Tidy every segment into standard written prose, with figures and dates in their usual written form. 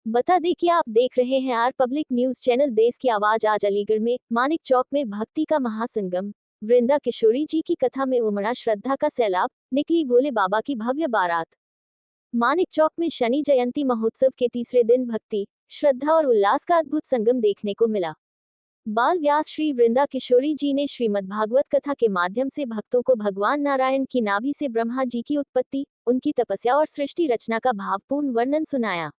बता दें कि आप देख रहे हैं आर पब्लिक न्यूज चैनल देश की आवाज। आज अलीगढ़ में मानिक चौक में भक्ति का महासंगम, वृंदा किशोरी जी की कथा में उमड़ा श्रद्धा का सैलाब, निकली भोले बाबा की भव्य बारात। मानिक चौक में शनि जयंती महोत्सव के तीसरे दिन भक्ति, श्रद्धा और उल्लास का अद्भुत संगम देखने को मिला। बाल व्यास श्री वृंदा किशोरी जी ने श्रीमद् भागवत कथा के माध्यम से भक्तों को भगवान नारायण की नाभि से ब्रह्मा जी की उत्पत्ति, उनकी तपस्या और सृष्टि रचना का भावपूर्ण वर्णन सुनाया।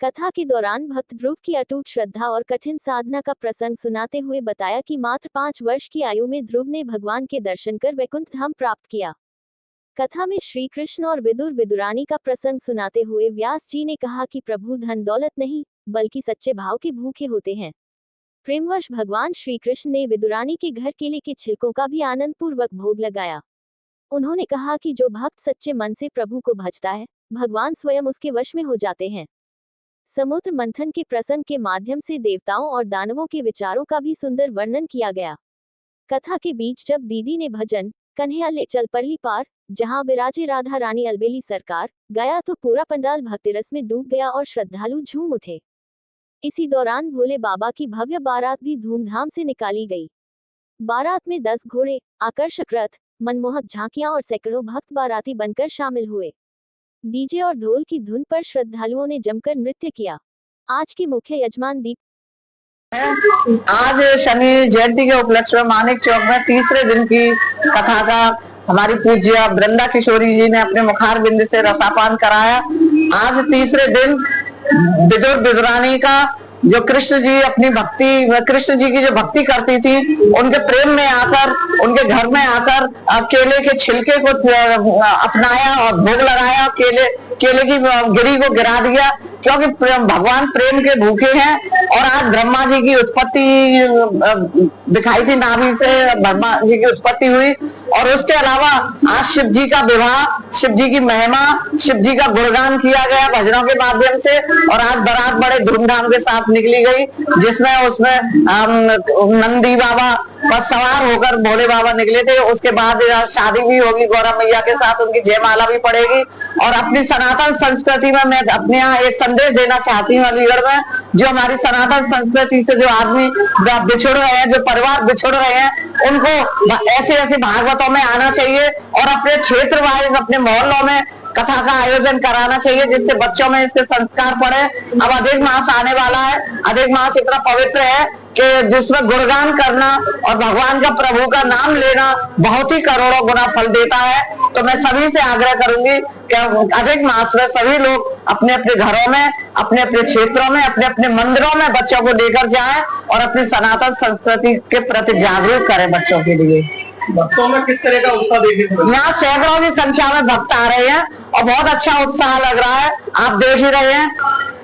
कथा के दौरान भक्त ध्रुव की अटूट श्रद्धा और कठिन साधना का प्रसंग सुनाते हुए बताया कि मात्र 5 वर्ष की आयु में ध्रुव ने भगवान के दर्शन कर वैकुंठ धाम प्राप्त किया। कथा में श्री कृष्ण और विदुर विदुरानी का प्रसंग सुनाते हुए व्यास जी ने कहा कि प्रभु धन दौलत नहीं, बल्कि सच्चे भाव के भूखे होते हैं। प्रेमवश भगवान श्री कृष्ण ने विदुरानी के घर केले के छिलकों का भी आनंद पूर्वक भोग लगाया। उन्होंने कहा कि जो भक्त सच्चे मन से प्रभु को भजता है, भगवान स्वयं उसके वश में हो जाते हैं। समुद्र मंथन के प्रसंग के माध्यम से देवताओं और दानवों के विचारों का भी सुंदर वर्णन किया गया। कथा के बीच जब दीदी ने भजन कन्हैया ले चल परली पार, जहां विराजे राधा रानी अलबेली सरकार गाया तो पूरा पंडाल भक्तिरस में डूब गया और श्रद्धालु झूम उठे। इसी दौरान भोले बाबा की भव्य बारात भी धूमधाम से निकाली गई। बारात में 10 घोड़े, आकर्षक रथ, मनमोहक झांकियां और सैकड़ों भक्त बाराती बनकर शामिल हुए। डीजे और ढोल की धुन पर श्रद्धालुओं ने जमकर नृत्य किया। आज के मुख्य यजमान दीप आज शनि जयंती के उपलक्ष्य में मानिक चौक में तीसरे दिन की कथा का हमारी पूज्य वृंदा किशोरी जी ने अपने मुखार बिंद से रसापान कराया। आज तीसरे दिन विदुर विदुरानी का जो कृष्ण जी अपनी भक्ति, कृष्ण जी की जो भक्ति करती थी, उनके प्रेम में आकर, उनके घर में आकर केले के छिलके को अपनाया और भोग लगाया। केले की गिरी को गिरा दिया, क्योंकि भगवान प्रेम के भूखे हैं। और आज ब्रह्मा जी की उत्पत्ति दिखाई थी, नाभि से ब्रह्मा जी की उत्पत्ति हुई। और उसके अलावा आज शिव जी का विवाह, शिव जी की महिमा, शिव जी का गुणगान किया गया भजनों के माध्यम से। और आज बारात बड़े धूमधाम के साथ निकली गई, जिसमें उसमें नंदी बाबा पर सवार होकर भोले बाबा निकले थे। उसके बाद शादी भी होगी गौरा मैया के साथ, उनकी जयमाला भी पड़ेगी। और अपनी सनातन संस्कृति में मैं अपने यहाँ एक संदेश देना चाहती हूँ अलीगढ़ में, जो हमारी सनातन संस्कृति से जो आदमी बिछुड़ रहे हैं, जो परिवार बिछुड़ रहे हैं, उनको ऐसे भागवतों में आना चाहिए और अपने क्षेत्र वाइज, अपने मोहल्लों में कथा का आयोजन कराना चाहिए, जिससे बच्चों में इसके संस्कार पड़े। अब अधिक मास आने वाला है। अधिक मास इतना पवित्र है कि जिसमें गुणगान करना और भगवान का, प्रभु का नाम लेना बहुत ही करोड़ों गुना फल देता है। तो मैं सभी से आग्रह करूंगी कि अधिक मास में सभी लोग अपने अपने घरों में, अपने अपने क्षेत्रों में, अपने अपने मंदिरों में बच्चों को लेकर जाएं और अपनी सनातन संस्कृति के प्रति जागरूक करें बच्चों के लिए। भक्तों में किस तरह का उत्साह देखने को? यहाँ सैकड़ों की संख्या में भक्त आ रहे हैं और बहुत अच्छा उत्साह लग रहा है। आप देख ही रहे हैं,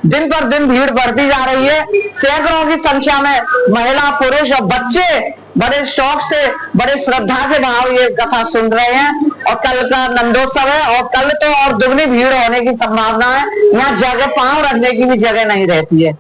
दिन पर दिन भीड़ बढ़ती जा रही है। सैकड़ों की संख्या में महिला, पुरुष और बच्चे बड़े शौक से, बड़े श्रद्धा के भाव ये कथा सुन रहे हैं। और कल का नंदोत्सव है और कल तो और दुगनी भीड़ होने की संभावना है। यहाँ जगह, पांव रखने की भी जगह नहीं रहती है।